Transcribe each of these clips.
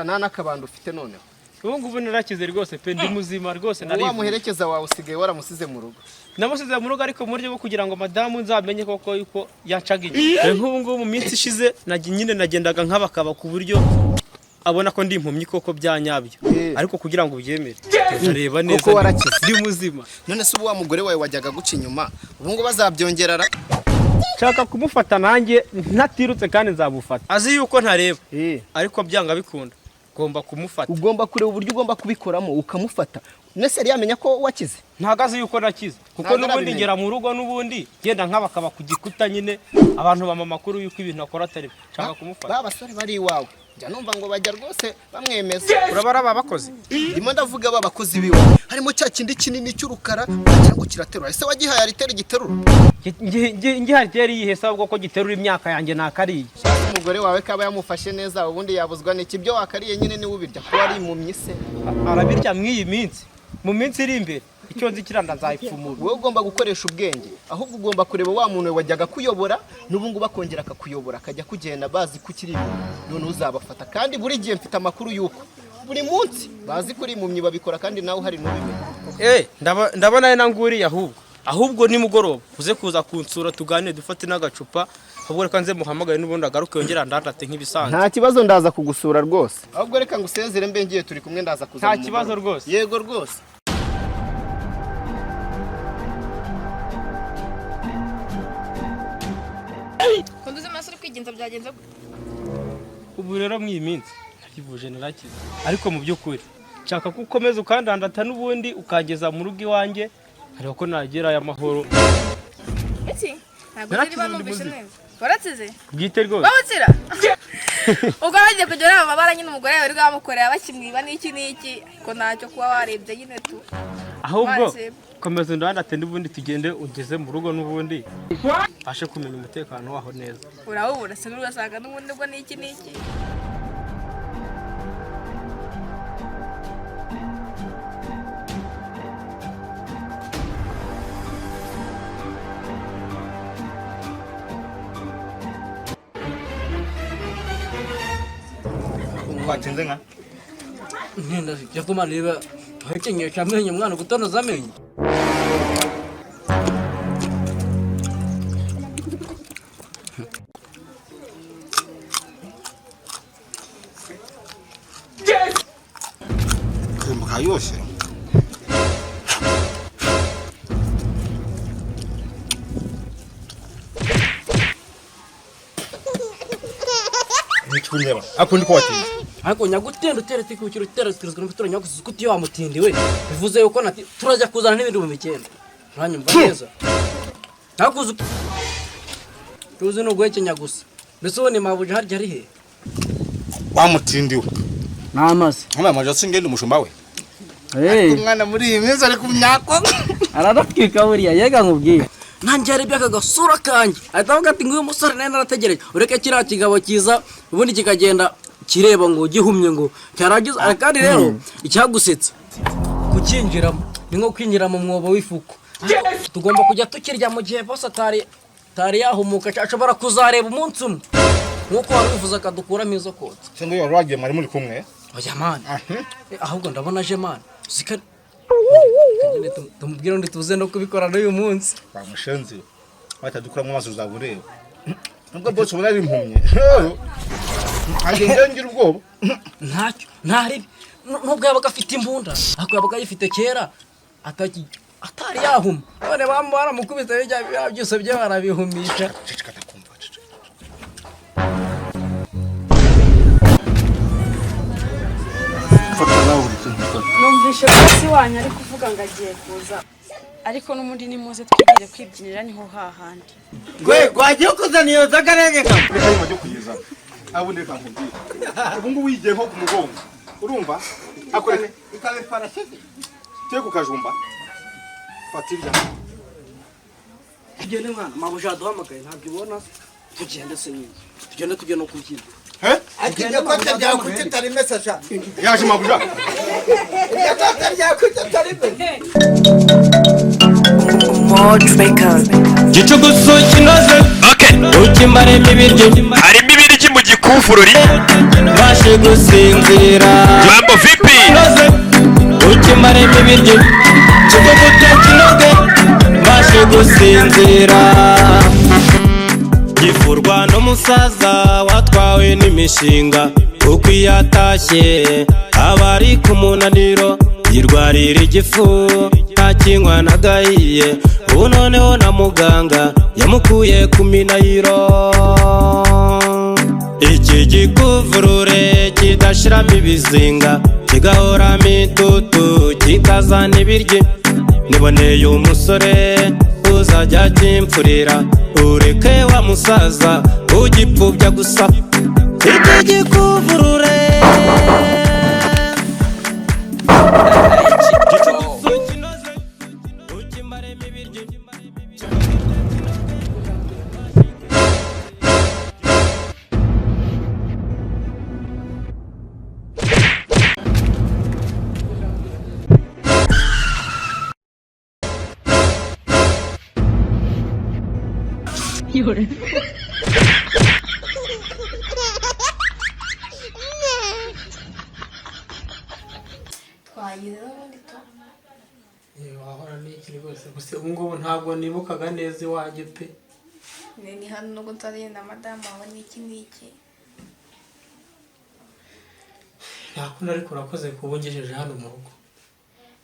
nda nta nakabando ufite noneho ubu ngubu narakize rwose pe ndi muzima rwose nari wamuherekeza wawe usigaye waramusize mu rugo namusize mu rugo ariko mu buryo bwo kugira ngo madamu nzamenye koko yuko yancaga inyuma nk'ubu ngubu mu minsi ishize nyine nagendaga nk'abakaba ku buryo abona ko ndi impumyi koko byanyabyo ariko kugira ngo ubyemere reba neza ndi muzima none se ubu wa mugore wawe wajyaga guca inyuma ubu ngo bazabyongerara nshaka kumufata nanjye ntatirutse kandi nzamufata azi yuko ntareba ariko byanga bikunda ugomba kumufata ugomba kureba uburyo ugomba kubikoramo ukamufata nese yari yamenya ko wakize ntagaze yuko nakize kuko n'ubundi ngera mu rugo n'ubundi genda nk'abakaba ku gikuta nyine abantu bama makuru yuko ibintu akora atari nshaka kumufata babasore bari iwawe njya numva ngo bajya rwose bamwemeza urabara abakozi ndimo ndavuga abakozi biwe harimo cya kindi kinini cy'urukara wagira ngo kiraterura ese wagihaye aritera igiterura ngihari yari yihesa ubwo ko giterura imyaka yanjye nakariye umugore wawe kaba yamufashe neza ubundi yabuzwa n'iki byo wakariye nyine ni ubirya ko ari impumyi se arabirya mw'iyi minsi mu minsi iri imbere icyo nzi kiranda nzayipfumura wowe ugomba gukoresha ubwenge ahubwo ugomba kureba wa muntu wajyaga kuyobora n'ubu ngubu akongera akakuyobora akajya kugenda bazi ko ukiri none uzabafata kandi buri gihe mfite amakuru y'uko buri munsi bazi ko uri impumyi babikora kandi nawe uhari n'ubimenye ndabona ari nanguriye ahubwo nimugoroba uze kuza kunsura tuganire dufate n'agacupa ahubwo reka nze muhamagaye n'ubundi agaruke yongera ndandate nk'ibisanzwe nta kibazo ndaza kugusura rwose ahubwo reka ngusezere mbe ngiye turi kumwe ndaza kuza nta kibazo rwose yego rwose kunduze amaso uri kwigenza byagenze ubu rero mw'iyi minsi nakivuje narakize ariko mu by'ukuri nshaka ko ukomeza ukandandata n'ubundi ukageza mu rugo iwanjye ariko ko nagera y'amahoro iki ntabwo uri banumvise neza waratsize bwite rwose babutsira ubwo bagiye kugera amabara nyine umugore yawe uri bamukorera bakimwiba n'iki ko ntacyo kuba warebye nyine tu ahubwo komeza ndandate n'ubundi tugende ugeze mu rugo n'ubundi ashe kumenya umutekano waho neza urabubura se n'ugasanga n'ubundi bwo n'iki watinze nka nenda cyatuma niba hakenyesha amenyo mwana gutonoza amenyo yose nichundeba akundi ko watinze ariko nyagutenda uteretse ku kiro terekezwa n'umutura nyagusize kuti yo amutindiwe bivuze yuko nati turajya kuzana n'ibindi mu mikenda uranyumva neza nakuzu tuzi no guhekenya gusa mbese ubu ni mabuja harya ari he wamutindiwe n'amazi nkama maje singende umushumba we umwana muri iyi minsi ari ku myako aradatwika buriya yega nkubwiye nanjye yarebye aka gasura kanjye ahita avuga ati nguyu musore nawe narategereje ureke kiriya kigabo kiza ubundi kikagenda kireba ngo gihumye ngo cyaragize kandi rero icyagusetsa kukinjiramo ni nko kwinjira mu mwobo w'ifuku tugomba kujya tukirya mu gihe bose atari yahumuka ashobora kuzareba umunsi umwe nk'uko wari wifuza akadukuramo izo kotsa se ngo yari wagiye mwari muri kumwe oya mani ahubwo ndabona aje mani tumubwira ngo tuze no kubikora n'uyu munsi bamushenze batadukuramo amaso uzabureba nubwo bose ubona ari impumye agenda ngira ubwoba ntacyo ntari nubwo yabaga afite imbunda ariko yabaga yifite kera atari yahuma none baramukubise bijya byose byo barabihumisha numvishe bosi wanyu ari kuvuga ngo agiye kuza ariko n'umundi nimuze twigire kwibyinira niho hahandi wagiye kuzana iyo nzoga reka bajye kugeza abundi kankubwira ubu ngubu yigiye nko ku mugongo urumva akoreka ikabe parashize cyo ku kajumba fatirya tugende mwana mabuja duhamagaye ntabwo ibona tugende se nyine tugende no kubyina akijya kwata bya kutitari message yaje mabuja yakata bya kutitari gicugusu kinoze ukimbaremo ibiryo harimo ibiryo mu gikoni kuvurori Bashe gusinzira mambo vipi ukimaremo ibiryo kigo gutekinoge bashe gusinzira gifurwa n'umusaza watwawe n'imishinga uko yatashye abari ku munaniro yirwarira igifu ntakinywa nagahiye ubu noneho na muganga yamukuye ku minayiro iki gikuvurure kidashiramo ibizinga kigahoramo itutu kikazana ibiryo niboneye umusore uzajya kimfurira ureke wa musaza ugipfubya gusa iki gikuvurure twagize n'ubundi to wahora n'iki rwose gusa ubu ngubu ntabwo nibukaga neza iwanjye pe ni hano nubwo nzagenda madamu wawe n'iki n'iki ntakunda ariko urakoze kuba ungejeje hano mu rugo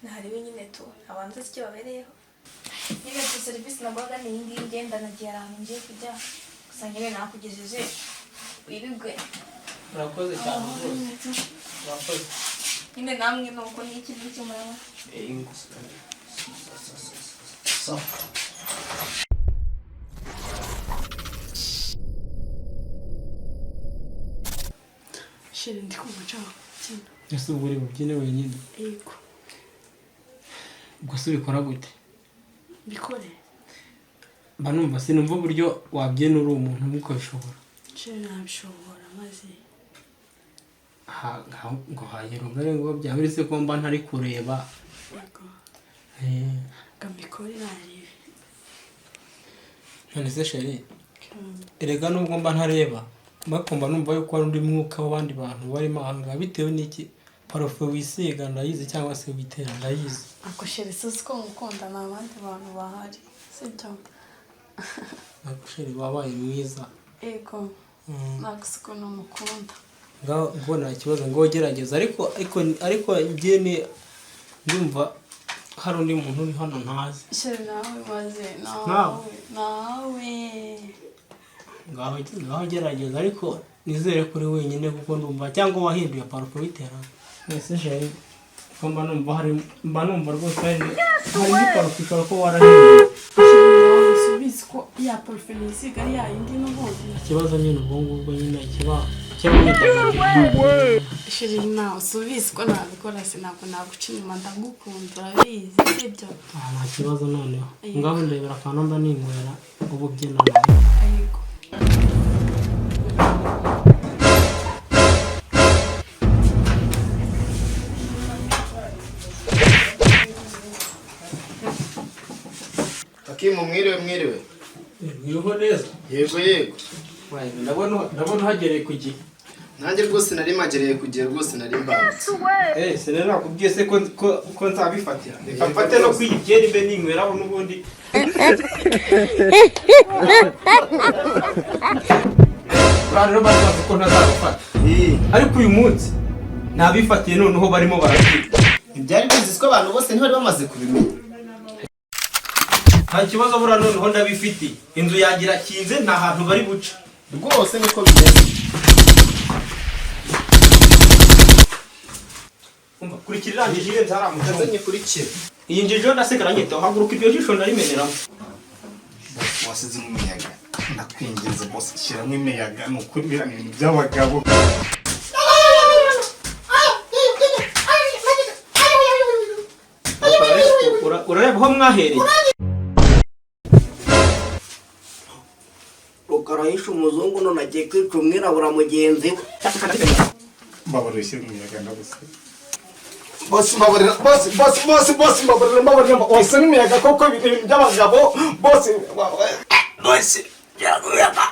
ntariwe nyine to abanza icyo babereyeho nyine tu serivisi naguhaga ni iyi ngiyi ngenda nagiye ahantu ngiye kujya gusa nyine nakugejeje wirirwe urakoze cyane rwose urakoze nyine namwe nuko n'iki n'iki murabona Sheri ndi kumucaho cyane. ese ubu uri bubyine wenyine Yego. ubwo se ubikora gute Bikore. mba numva sinumva uburyo wabyina uri umuntu nk'uko bishobora Sheri nabishobora maze. ngo hagera ubwo ngo byaba uretse ko mba ntari kureba Yego. Eh, Gambikore narebe. none se sheri erega nubwo mba ntareba mba numva yuko hari undi mwuka w'abandi bantu barimo ahanga bitewe n'iki parufe wisiga ndayizi cyangwa se witera ndayizi Ako Sheri suzi ko ngukunda nta bandi bantu bahari. Sibyo? ariko sheri wabaye mwiza Yego. Nagusuko n'umukunda. ngaho nta kibazo ngo gerageza ariko njye ni ndumva hari undi muntu uri hano ntazi Sheri nawe maze Nawe? nawe. ngaho gerageza ariko nizere kuri wenyine kuko ndumva cyangwa wahinduye parufe witera ese sheri ko mba numva rwose hari parufe ishobora kuba warahinduye Subizi ko ya parufe nisiga ari yayindi n'ubundi. ikibazo nyine ubwo ngubwo nyine kiba cyamwitaga Sheri nawe subizi ko nabikora sinabwo naguca inyuma ndagukunda urabizi sibyo? nta kibazo noneho ngaho ndebera akantu mba ninywera ubu byina nawe Yego. Hakimu mwiriwe uriho neza yego ndabona uhagereye ku gihe nanjye rwose nari magereye kugiye rwose nari mbangutse sinari nakubwiye se ko nzabifatira reka mfate no kwiyi byeri mbe ninyweraho n'ubundi rero bazazi ko ntazabafata ariko uyu munsi nabifatiye noneho barimo baratwika ibyari bizi ko abantu bose ntibari bamaze kubimenya nta kibazo buriya noneho ndabifitiye inzu yagira kinze nta hantu bari buce rwose niko bimeze umva kurikira irangije irenze hariya mu cyumba kazanye kuri kire iyi njiji yo ndasekara nyita haguruka iryo jisho ndarimeneramo wasize umuyaga ndakwinginze bose shyiramo imiyaga ni ukuri biriya ni ibintu by'abagabo urareba aho mwahereye rukarahisha umuzungu none agiye kwica umwirabura mugenzi we. mbabarira ushyire umuyaga ndagusaba Bosi mbabarira, bosi mbabarira, wasa n'imiyaga koko ibintu by'abagabo, bosi. Bosi, yaguyaga.